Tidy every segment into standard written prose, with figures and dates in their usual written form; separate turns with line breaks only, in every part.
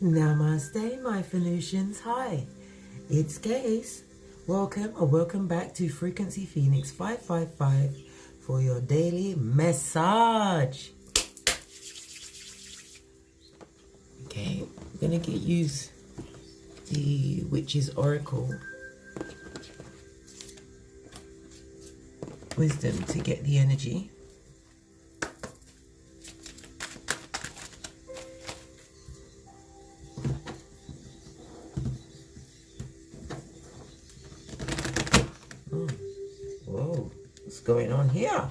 Namaste, my Phoenicians. Hi, it's Gaze. Welcome or welcome back to Frequency Phoenix 555 for your daily massage. Okay, we're going to use the Witch's Oracle Wisdom to get the energy. Whoa, what's going on here?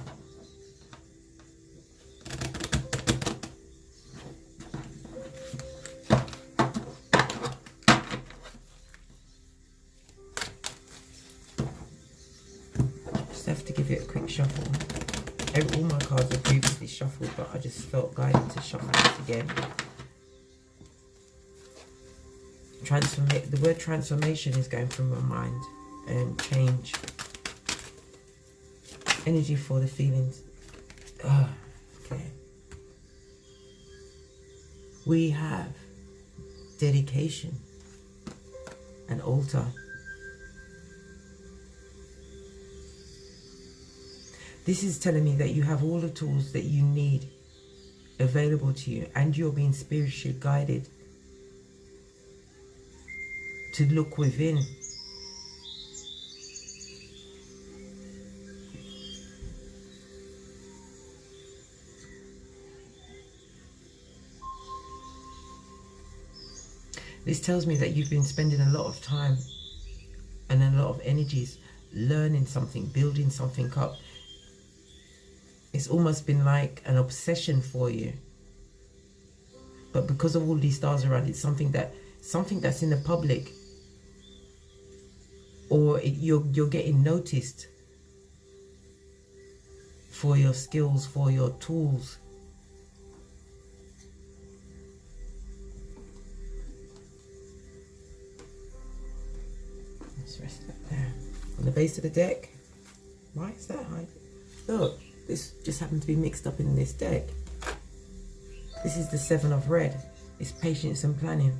Just have to give it a quick shuffle. All my cards were previously shuffled, but I just felt guided to shuffle this again. The word transformation is going through my mind, and change. Energy for the feelings. Okay. We have dedication, an altar. This is telling me that you have all the tools that you need available to you, and you're being spiritually guided to look within. This tells me that you've been spending a lot of time and a lot of energies learning something, building something up. It's almost been like an obsession for you. But because of all these stars around, it's something that's in the public, or you're getting noticed for your skills, for your tools. Let's rest that there. On the base of the deck. Why is that high? Look, this just happened to be mixed up in this deck. This is the Seven of Red. It's patience and planning.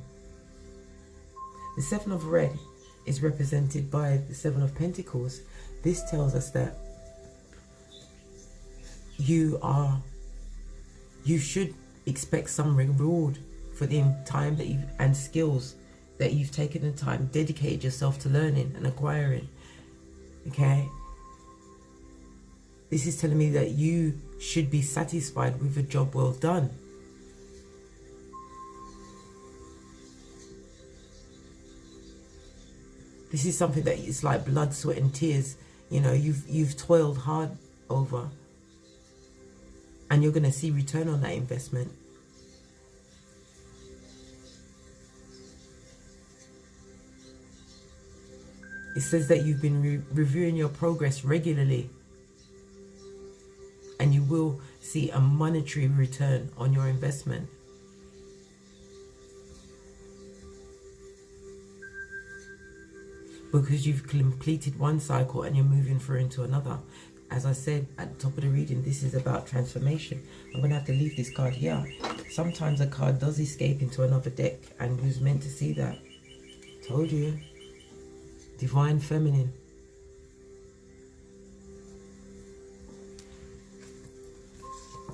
The Seven of Red is represented by the Seven of Pentacles. This tells us that you should expect some reward for the time that and skills that you've taken the time, dedicated yourself to learning and acquiring. Okay? This is telling me that you should be satisfied with a job well done. This is something that is like blood, sweat and tears. You know, you've toiled hard over, and you're going to see return on that investment. It says that you've been reviewing your progress regularly, and you will see a monetary return on your investment. Because you've completed one cycle and you're moving through into another. As I said at the top of the reading, this is about transformation. I'm going to have to leave this card here. Sometimes a card does escape into another deck, and who's meant to see that? Told you. Divine Feminine.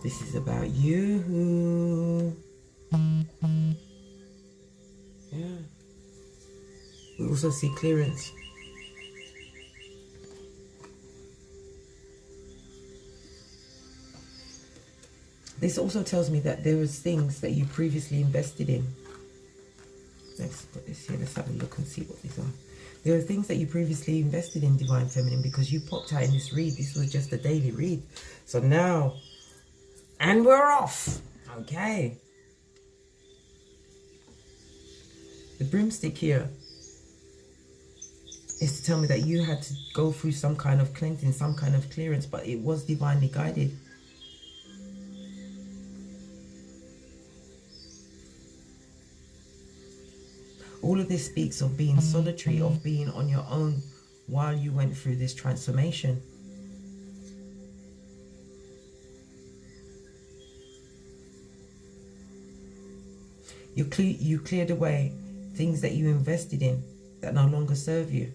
This is about you. Yeah. We also see clearance. This also tells me that there was things that you previously invested in. Let's put this here. Let's have a look and see what these are. There are things that you previously invested in, Divine Feminine, because you popped out in this read. This was just a daily read. So now, and we're off. Okay. The broomstick here is to tell me that you had to go through some kind of cleansing, some kind of clearance, but it was divinely guided. All of this speaks of being solitary, of being on your own while you went through this transformation. You cleared away things that you invested in that no longer serve you.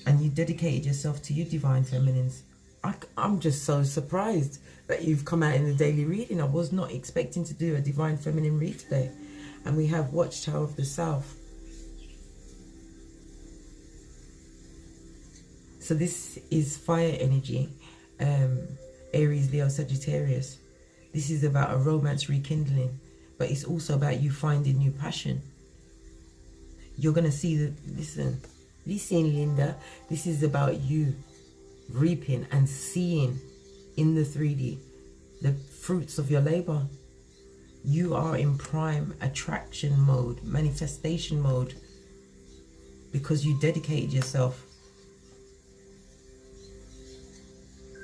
And you dedicated yourself to you, Divine Feminines. I'm just so surprised that you've come out in the daily reading. I was not expecting to do a Divine Feminine read today. And we have Watchtower of the South. So this is fire energy, Aries, Leo, Sagittarius. This is about a romance rekindling, but it's also about you finding new passion. You're going to see that, listen, Linda, this is about you reaping and seeing in the 3D the fruits of your labor. You are in prime attraction mode, manifestation mode, because you dedicated yourself.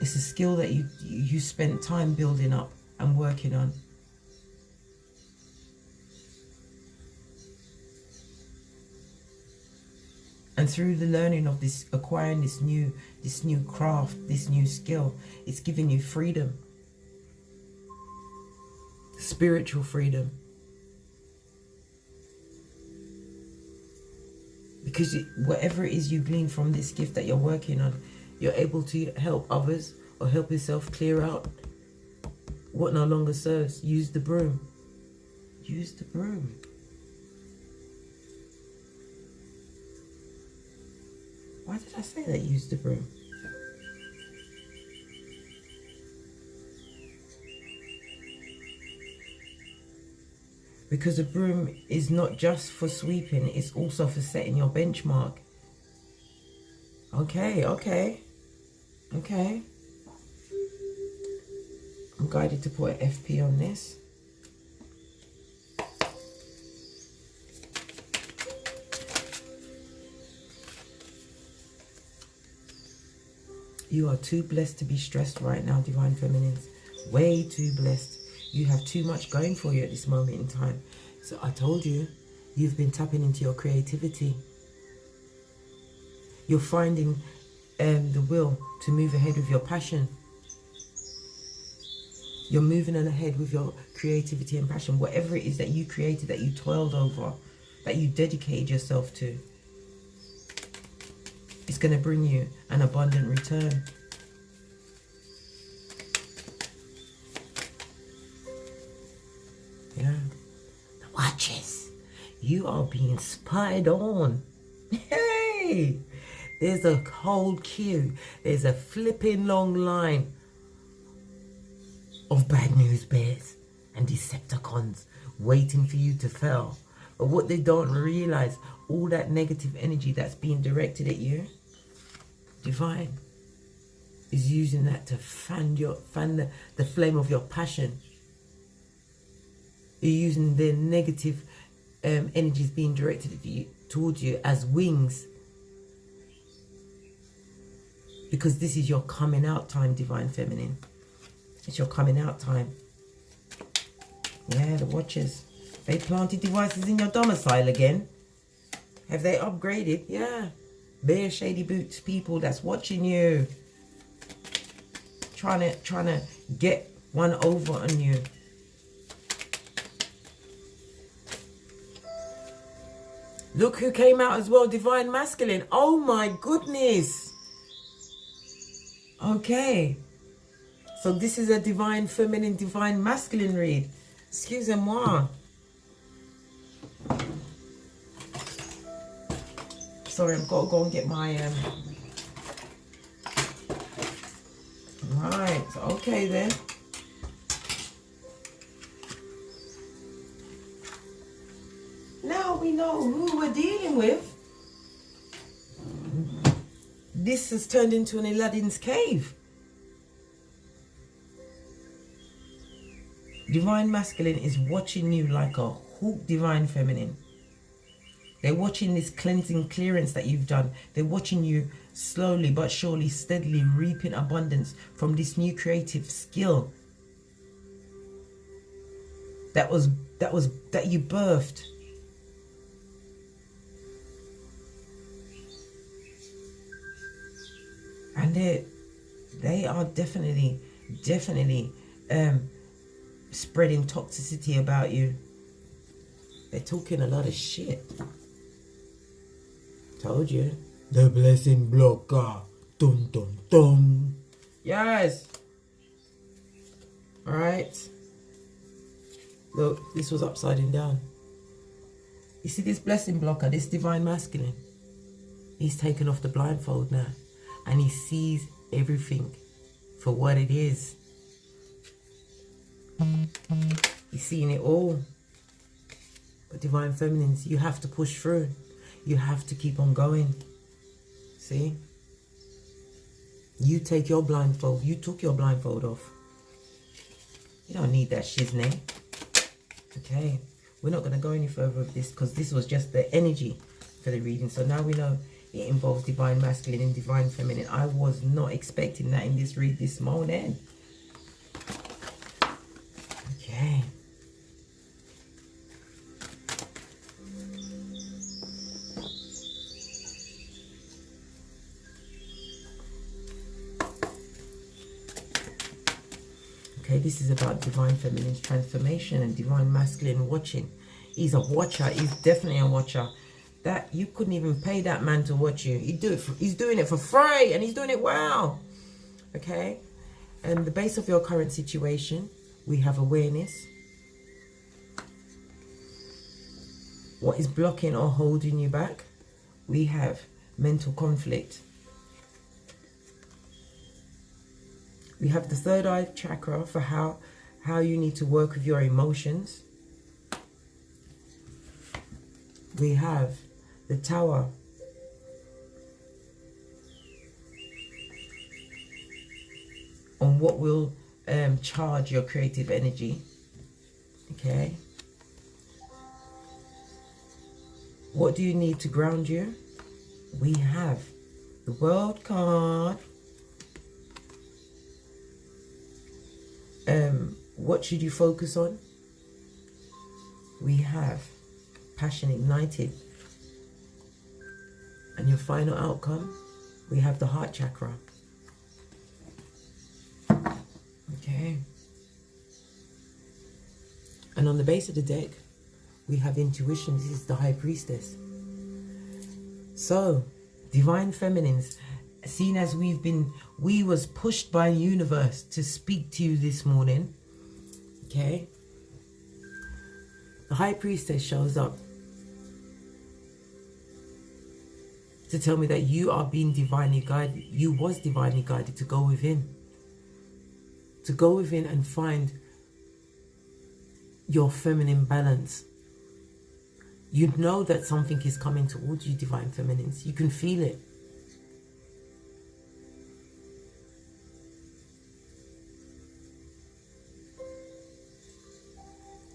It's a skill that you spent time building up and working on. And through the learning of this, acquiring this new craft, this new skill, it's giving you freedom. Spiritual freedom. Because whatever it is you glean from this gift that you're working on, you're able to help others or help yourself clear out what no longer serves. Use the broom. Use the broom. Why did I say that? Use the broom. Because a broom is not just for sweeping, it's also for setting your benchmark. Okay. I'm guided to put an FP on this. You are too blessed to be stressed right now, Divine Feminines. Way too blessed. You have too much going for you at this moment in time. So I told you, you've been tapping into your creativity. You're finding the will to move ahead with your passion. You're moving on ahead with your creativity and passion. Whatever it is that you created, that you toiled over, that you dedicated yourself to, it's going to bring you an abundant return. Yeah. The watches. You are being spied on. Hey! There's a whole queue. There's a flipping long line of bad news bears and Decepticons waiting for you to fail. But what they don't realize, all that negative energy that's being directed at you, Divine is using that to fan the flame of your passion. You're using the negative energies being directed at you, towards you as wings. Because this is your coming out time, Divine Feminine. It's your coming out time. Yeah, the watchers. They planted devices in your domicile again. Have they upgraded? Yeah. Bare shady boots people that's watching you. Trying to get one over on you. Look who came out as well, Divine Masculine. Oh my goodness. Okay. So this is a Divine Feminine, Divine Masculine read. Excusez-moi. Sorry, I've got to go and get my... Right, okay then. Now we know who we're dealing with. This has turned into an Aladdin's cave. Divine Masculine is watching you like a hawk, Divine Feminine. They're watching this cleansing clearance that you've done. They're watching you slowly but surely, steadily reaping abundance from this new creative skill that you birthed. And they are definitely definitely spreading toxicity about you. They're talking a lot of shit. Told you. The blessing blocker. Dun dun dun. Yes. Alright. Look, this was upside down. You see this blessing blocker, this divine masculine? He's taken off the blindfold now. And he sees everything for what it is. He's seeing it all. But divine feminines, you have to push through. You have to keep on going. See? You take your blindfold. You took your blindfold off. You don't need that shiznay. Okay. We're not going to go any further with this because this was just the energy for the reading. So now we know it involves divine masculine and divine feminine. I was not expecting that in this read this morning. Okay. Okay, this is about divine feminine's transformation and divine masculine watching. He's a watcher. He's definitely a watcher. That you couldn't even pay that man to watch you. He's doing it for free, and he's doing it well. Okay, and the base of your current situation, we have awareness. What is blocking or holding you back? We have mental conflict. We have the third eye chakra for how you need to work with your emotions. We have the tower. On what will charge your creative energy. Okay. What do you need to ground you? We have the World card. What should you focus on? We have passion ignited. And your final outcome, we have the heart chakra. Okay. And on the base of the deck, we have intuition. This is the high priestess. So, divine feminines, seen as we was pushed by the universe to speak to you this morning. Okay. The high priestess shows up to tell me that you are being divinely guided. You was divinely guided to go within. To go within and find your feminine balance. You know that something is coming towards you, divine feminines. You can feel it.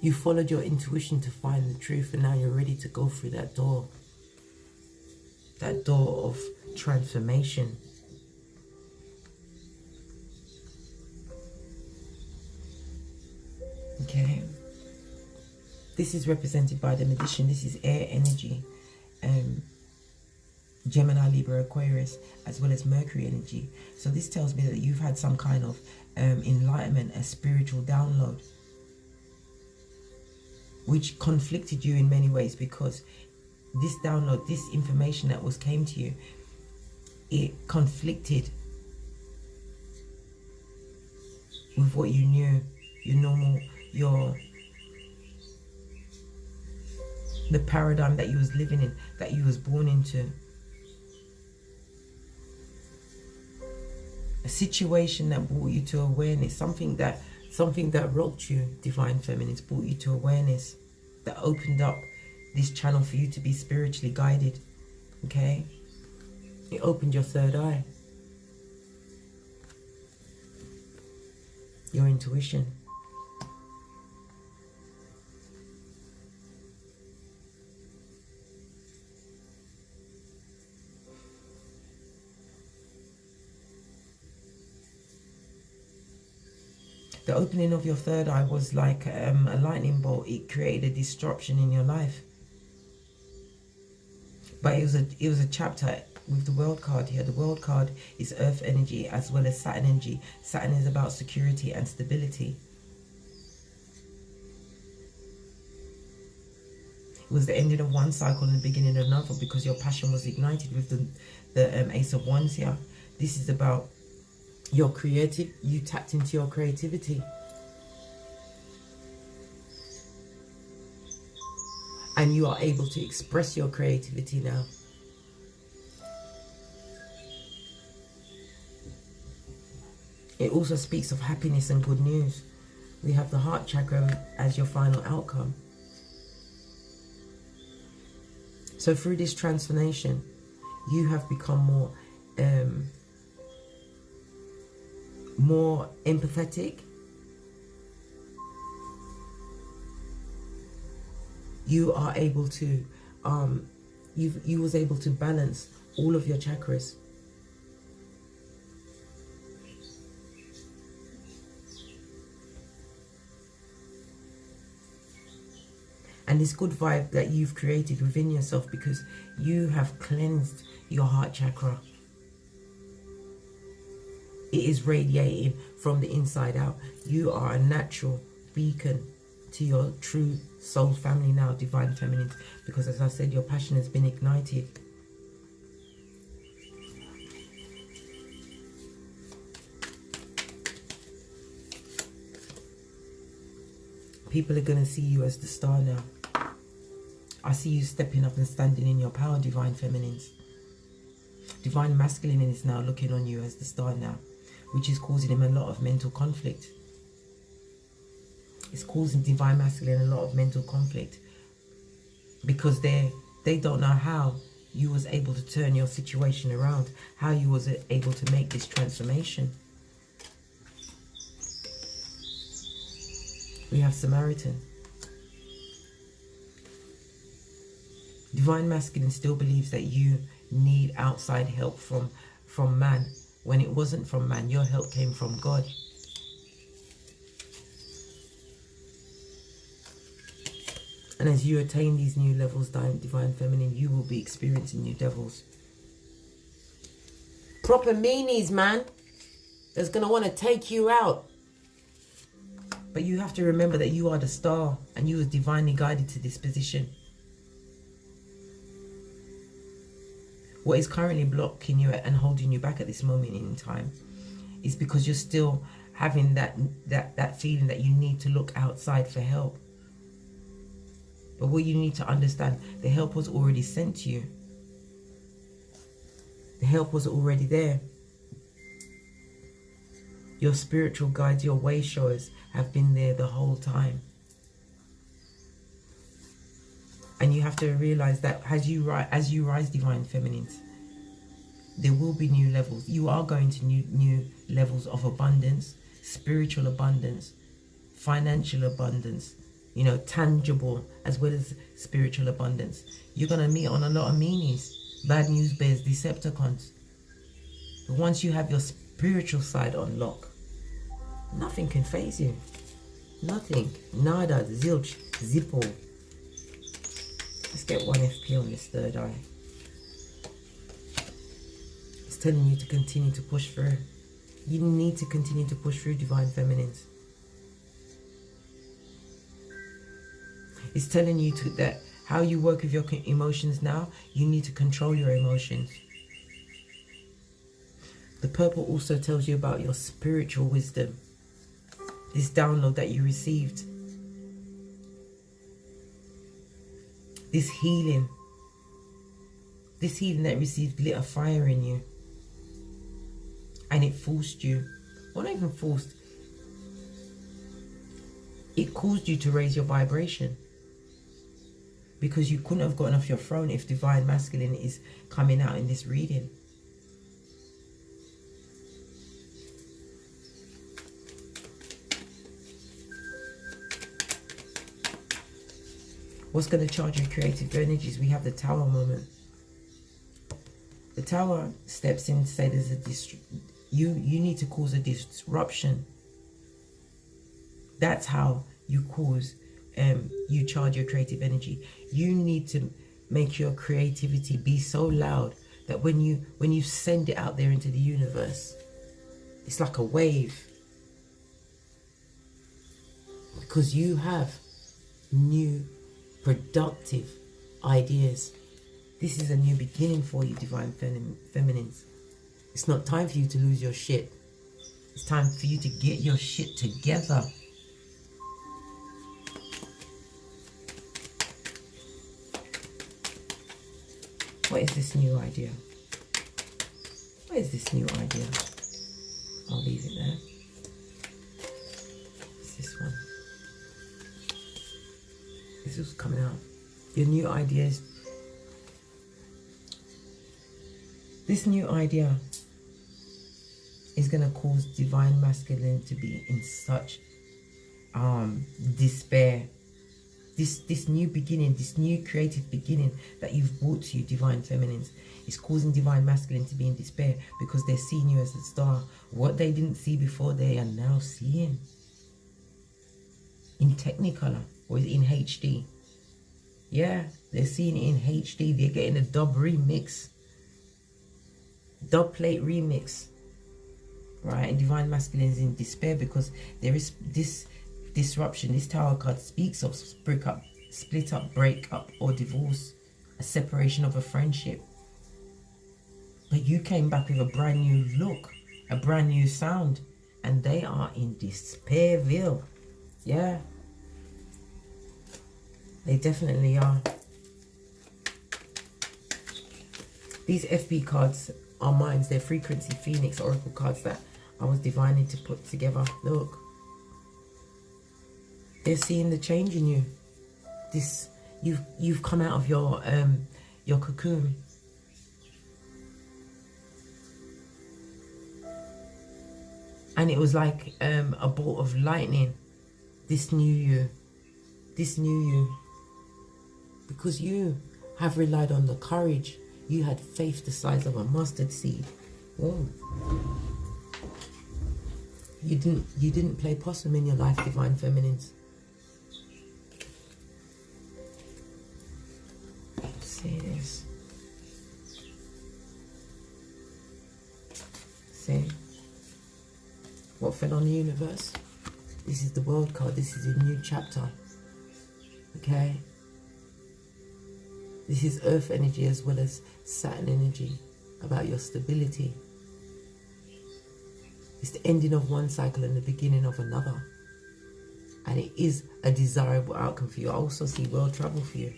You followed your intuition to find the truth, and now you're ready to go through that door. That door of transformation. Okay. This is represented by the magician. This is air energy. Gemini, Libra, Aquarius, as well as Mercury energy. So this tells me that you've had some kind of enlightenment, a spiritual download, which conflicted you in many ways, because this download, this information that came to you, it conflicted with what you knew, your normal, the paradigm that you was living in, that you was born into. A situation that brought you to awareness, something that rocked you, divine feminines, brought you to awareness, that opened up this channel for you to be spiritually guided. Okay? It opened your third eye. Your intuition. The opening of your third eye was like a lightning bolt. It created a disruption in your life. But it was a chapter with the world card here. The world card is earth energy as well as Saturn energy. Saturn is about security and stability. It was the ending of one cycle and the beginning of another, because your passion was ignited with the Ace of Wands here. This is about your creative, you tapped into your creativity. And you are able to express your creativity now. It also speaks of happiness and good news. We have the heart chakra as your final outcome. So through this transformation, you have become more empathetic. You are able to, you was able to balance all of your chakras. And this good vibe that you've created within yourself, because you have cleansed your heart chakra. It is radiating from the inside out. You are a natural beacon to your true soul family now, divine feminines, because as I said, your passion has been ignited. People are going to see you as the star now. I see you stepping up and standing in your power, divine feminines. Divine masculine is now looking on you as the star now, which is causing him a lot of mental conflict. It's causing divine masculine a lot of mental conflict, because they don't know how you was able to turn your situation around, how you was able to make this transformation. We have Samaritan. Divine masculine still believes that you need outside help from man, when it wasn't from man. Your help came from God. And as you attain these new levels, divine feminine, you will be experiencing new devils. Proper meanies, man, that's going to want to take you out. But you have to remember that you are the star and you were divinely guided to this position. What is currently blocking you and holding you back at this moment in time is because you're still having that feeling that you need to look outside for help. But what you need to understand, the help was already sent to you. The help was already there. Your spiritual guides, your way showers have been there the whole time. And you have to realize that as you rise, divine feminines, there will be new levels. You are going to new levels of abundance, spiritual abundance, financial abundance, you know, tangible as well as spiritual abundance. You're going to meet on a lot of meanies, bad news bears, Decepticons. But once you have your spiritual side on lock, nothing can faze you. Nothing. Nada. Zilch. Zippo. Let's get 1 FP on this third eye. It's telling you to continue to push through. You need to continue to push through, divine feminines. It's telling you that how you work with your emotions now, you need to control your emotions. The purple also tells you about your spiritual wisdom. This download that you received. This healing that received lit a fire in you. And it forced you, well, not even forced, it caused you to raise your vibration. Because you couldn't have gotten off your throne if divine masculine is coming out in this reading. What's going to charge your creative energies? We have the Tower moment. The Tower steps in to say there's a you need to cause a disruption. That's how you cause, you charge your creative energy. You need to make your creativity be so loud that when you send it out there into the universe, it's like a wave. Because you have new, productive ideas. This is a new beginning for you, divine feminines. It's not time for you to lose your shit. It's time for you to get your shit together. What is this new idea? What is this new idea? I'll leave it there. It's this one. This was coming out. Your new ideas. This new idea is going to cause divine masculine to be in such despair. This new beginning, this new creative beginning that you've brought to you, divine feminines, is causing divine masculine to be in despair because they're seeing you as a star. What they didn't see before, they are now seeing. In Technicolor or in HD. Yeah, they're seeing it in HD. They're getting a dub remix. Dub plate remix. Right, and divine masculine is in despair because there is this disruption. This tarot card speaks of split up, break up, or divorce, a separation of a friendship. But you came back with a brand new look, a brand new sound, and they are in despairville. Yeah, they definitely are. These FB cards are mine. They're frequency phoenix oracle cards that I was divinely to put together. Look, they're seeing the change in you. This, you've come out of your cocoon. And it was like a bolt of lightning. This knew you. This knew you. Because you have relied on the courage. You had faith the size of a mustard seed. Whoa. You didn't play possum in your life, divine feminines. See this. See? What fell on the universe? This is the world card. This is a new chapter. Okay? This is earth energy as well as Saturn energy about your stability. It's the ending of one cycle and the beginning of another. And it is a desirable outcome for you. I also see world travel for you,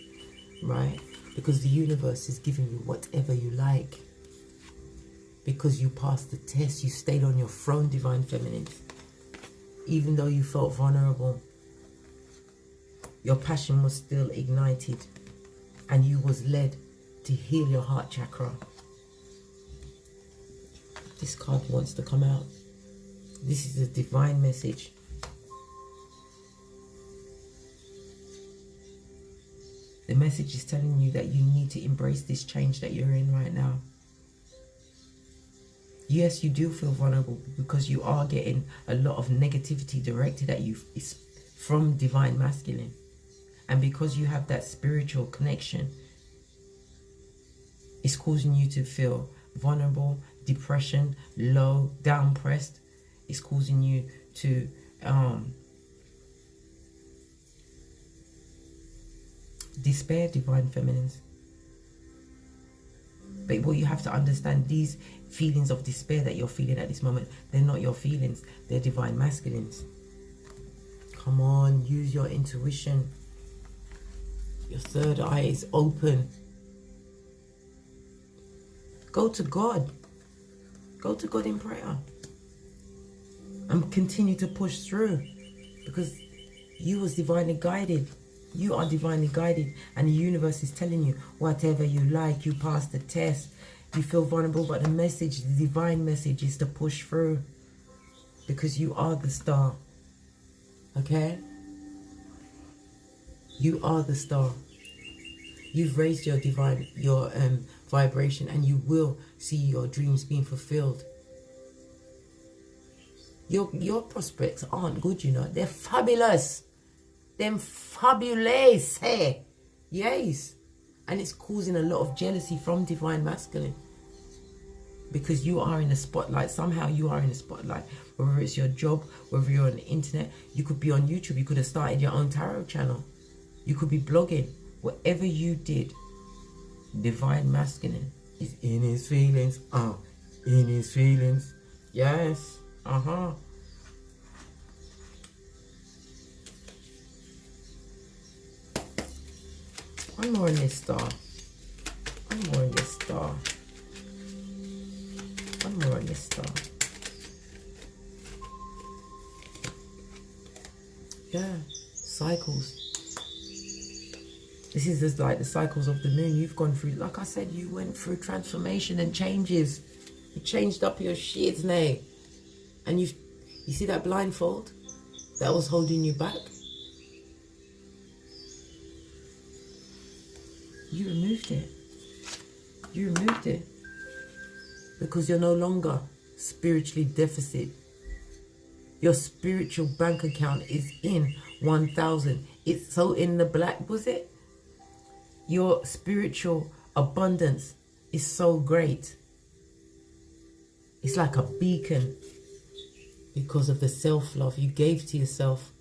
right? Because the universe is giving you whatever you like. Because you passed the test, you stayed on your throne, divine feminines. Even though you felt vulnerable, your passion was still ignited. And you was led to heal your heart chakra. This card wants to come out. This is a divine message. The message is telling you that you need to embrace this change that you're in right now. Yes, you do feel vulnerable because you are getting a lot of negativity directed at you from divine masculine. And because you have that spiritual connection, it's causing you to feel vulnerable, depression, low, down pressed. It's causing you to despair, divine feminines. But what you have to understand, these feelings of despair that you're feeling at this moment, they're not your feelings, they're divine masculines. Come on, use your intuition. Your third eye is open. Go to God. Go to God in prayer. And continue to push through. Because you was divinely guided. You are divinely guided. And the universe is telling you whatever you like. You passed the test. You feel vulnerable. But the message, the divine message is to push through. Because you are the star. Okay? You are the star. You've raised your vibration, and you will see your dreams being fulfilled. Your prospects aren't good, you know. They're fabulous. They're fabulous. Hey, yes. And it's causing a lot of jealousy from divine masculine. because you are in the spotlight. Somehow you are in the spotlight, whether it's your job, whether you're on the internet. You could be on YouTube. You could have started your own tarot channel. You could be blogging. Whatever you did, divine masculine is in his feelings. In his feelings. Yes. One more in this star. One more in this star. One more in this star. Yeah. Cycles. This is just like the cycles of the moon. You've gone through, like I said, you went through transformation and changes. You changed up your shit, Nay. And you see that blindfold that was holding you back? You removed it. You removed it. Because you're no longer spiritually deficit. Your spiritual bank account is in 1,000. It's so in the black, was it? Your spiritual abundance is so great. It's like a beacon because of the self-love you gave to yourself.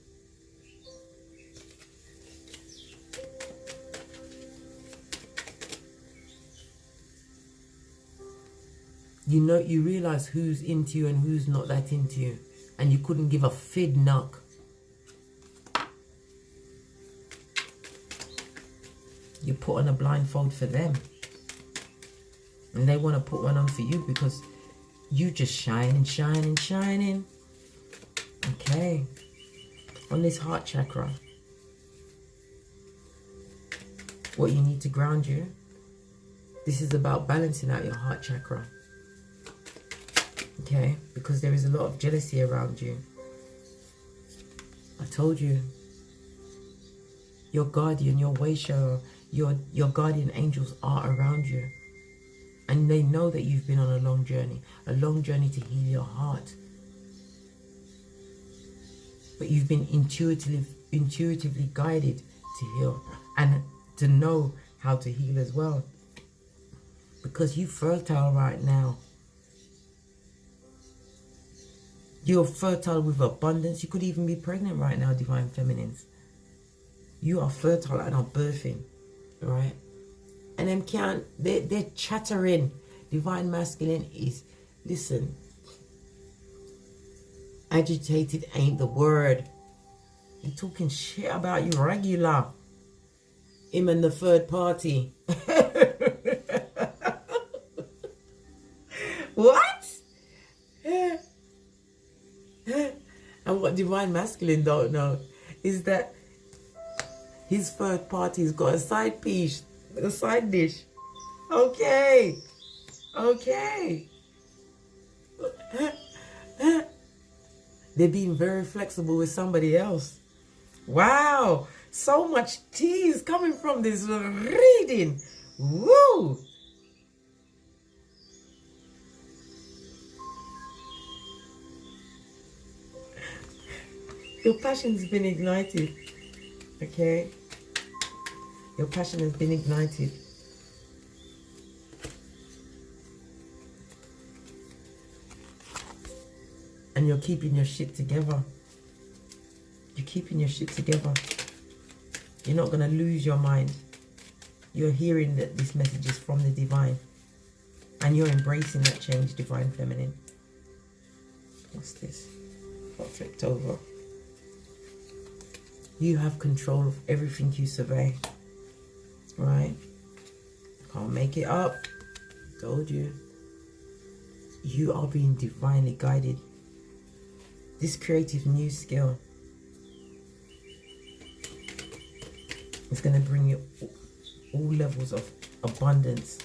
You know, you realize who's into you and who's not that into you. And you couldn't give a fid knock. You put on a blindfold for them. And they want to put one on for you because you just shining, shining, shining. Okay. On this heart chakra, what you need to ground you, this is about balancing out your heart chakra. Okay, because there is a lot of jealousy around you. I told you, your guardian, your way shower, your guardian angels are around you. And they know that you've been on a long journey to heal your heart. But you've been intuitively guided to heal and to know how to heal as well. Because you're fertile right now. You're fertile with abundance. You could even be pregnant right now, divine feminines. You are fertile and are birthing, right? And them they're chattering. Divine masculine is, listen, agitated ain't the word. They're talking shit about you regular. Him and the third party. What? And what divine masculine don't know is that his third party's got a side piece, a side dish. Okay. Okay. They're being very flexible with somebody else. Wow. So much tea is coming from this reading. Woo. Your passion's been ignited, okay? Your passion has been ignited. And you're keeping your shit together. You're keeping your shit together. You're not going to lose your mind. You're hearing that this message is from the divine. And you're embracing that change, divine feminine. What's this? Got flipped over. You have control of everything you survey. Right? Can't make it up. Told you. You are being divinely guided. This creative new skill is going to bring you all levels of abundance.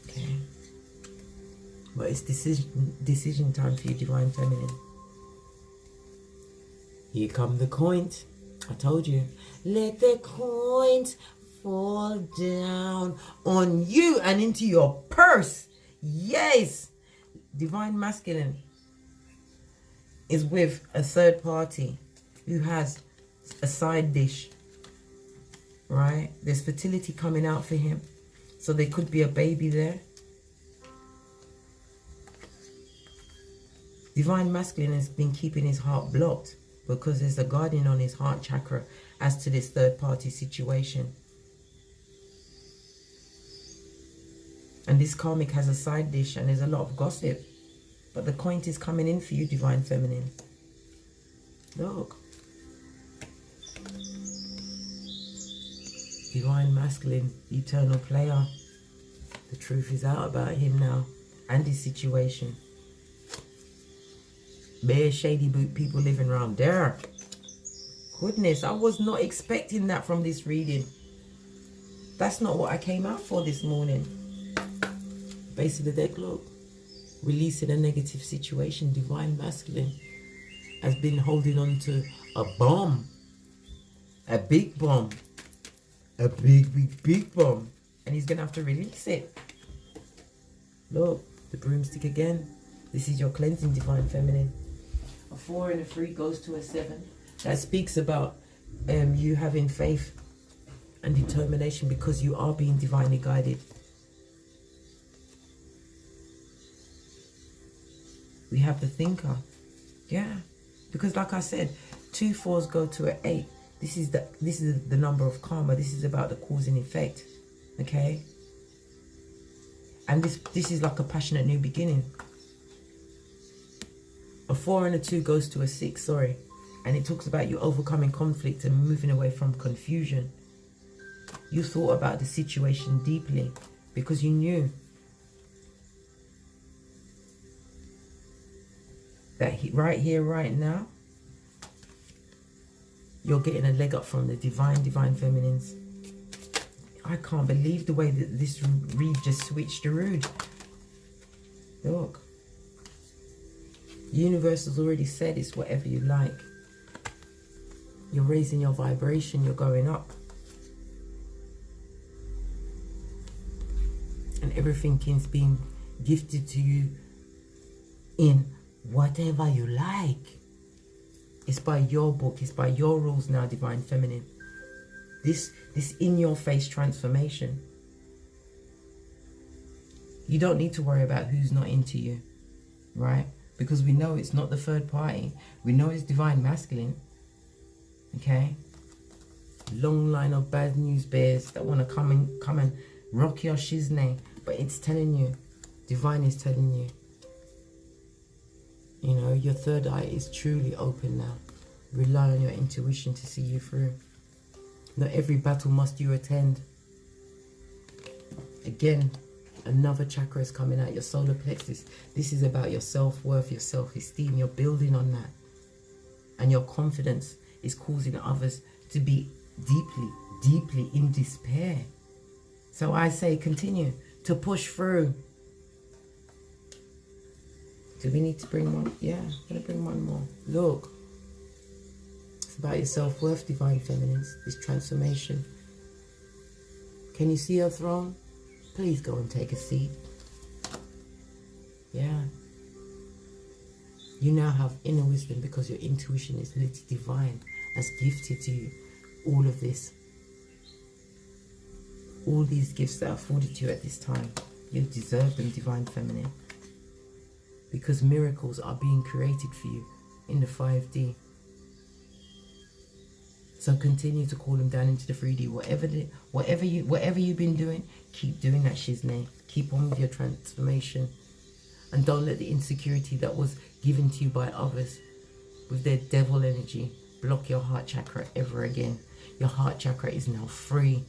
Okay? But it's decision time for you, divine feminine. Here come the coins. I told you. Let the coins fall down on you and into your purse. Yes. Divine masculine is with a third party who has a side dish. Right? There's fertility coming out for him. So there could be a baby there. Divine Masculine has been keeping his heart blocked because there's a guardian on his heart chakra as to this third party situation. And this karmic has a side dish and there's a lot of gossip. But the coin is coming in for you, Divine Feminine. Look. Divine Masculine, eternal player. The truth is out about him now and his situation. Bare shady people living around there. Goodness, I was not expecting that from this reading. That's not what I came out for this morning. Base of the deck, look. Releasing a negative situation. Divine Masculine has been holding on to a bomb. A big bomb. A big bomb. And he's going to have to release it. Look, the broomstick again. This is your cleansing, Divine Feminine. A 4 and a 3 goes to a 7. That speaks about you having faith and determination because you are being divinely guided. We have the thinker. Yeah. Because like I said, 2 4s go to an 8. This is the number of karma. This is about the cause and effect. Okay? And this is like a passionate new beginning. A 4 and a 2 goes to a 6, sorry. And it talks about you overcoming conflict and moving away from confusion. You thought about the situation deeply because you knew that right here, right now, you're getting a leg up from the divine feminines. I can't believe the way that this read just switched the road. Look. The universe has already said it's whatever you like. You're raising your vibration, you're going up. And everything is being gifted to you in whatever you like. It's by your book, it's by your rules now, Divine Feminine. This in your face transformation. You don't need to worry about who's not into you, right? Because we know it's not the third party. We know it's Divine Masculine. Okay? Long line of bad news bears that want to come and rock your shiznay. But it's telling you, Divine is telling you, you know, your third eye is truly open now. Rely on your intuition to see you through. Not every battle must you attend. Again, another chakra is coming out, your solar plexus. This is about your self-worth, your self-esteem. You're building on that. And your confidence is causing others to be deeply in despair. So I say continue to push through. Do we need to bring one? Yeah, I'm going to bring one more. Look. It's about your self-worth, Divine Feminines. This transformation. Can you see your throne? Please go and take a seat. Yeah. You now have inner wisdom because your intuition is literally divine. Has gifted to you all of this. All these gifts that are afforded to you at this time. You deserve them, Divine Feminine. Because miracles are being created for you in the 5D. So continue to call them down into the 3D. Whatever you've been doing, keep doing that, shiznay. Keep on with your transformation. And don't let the insecurity that was given to you by others with their devil energy block your heart chakra ever again. Your heart chakra is now free.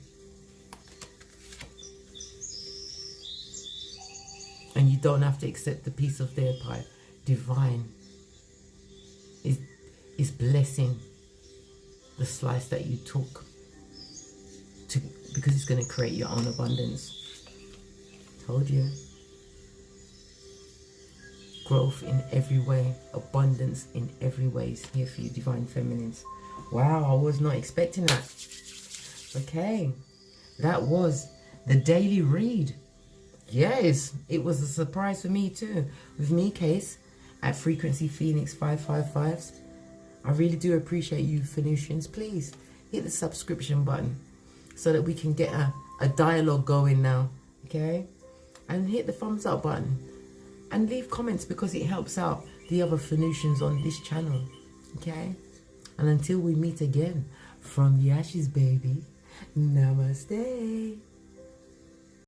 And you don't have to accept the piece of their pie. Divine is blessing the slice that you took because it's going to create your own abundance. Told you. Growth in every way, abundance in every way is here for you, Divine Feminines. Wow, I was not expecting that. Okay, that was the daily read. Yes, it was a surprise for me too. With me, Case, at Frequency Phoenix 555s. I really do appreciate you, Phoenicians. Please hit the subscription button so that we can get a dialogue going now Okay? And hit the thumbs up button. And leave comments because it helps out the other Phoenicians on this channel. Okay? And until we meet again, from the ashes, baby, namaste.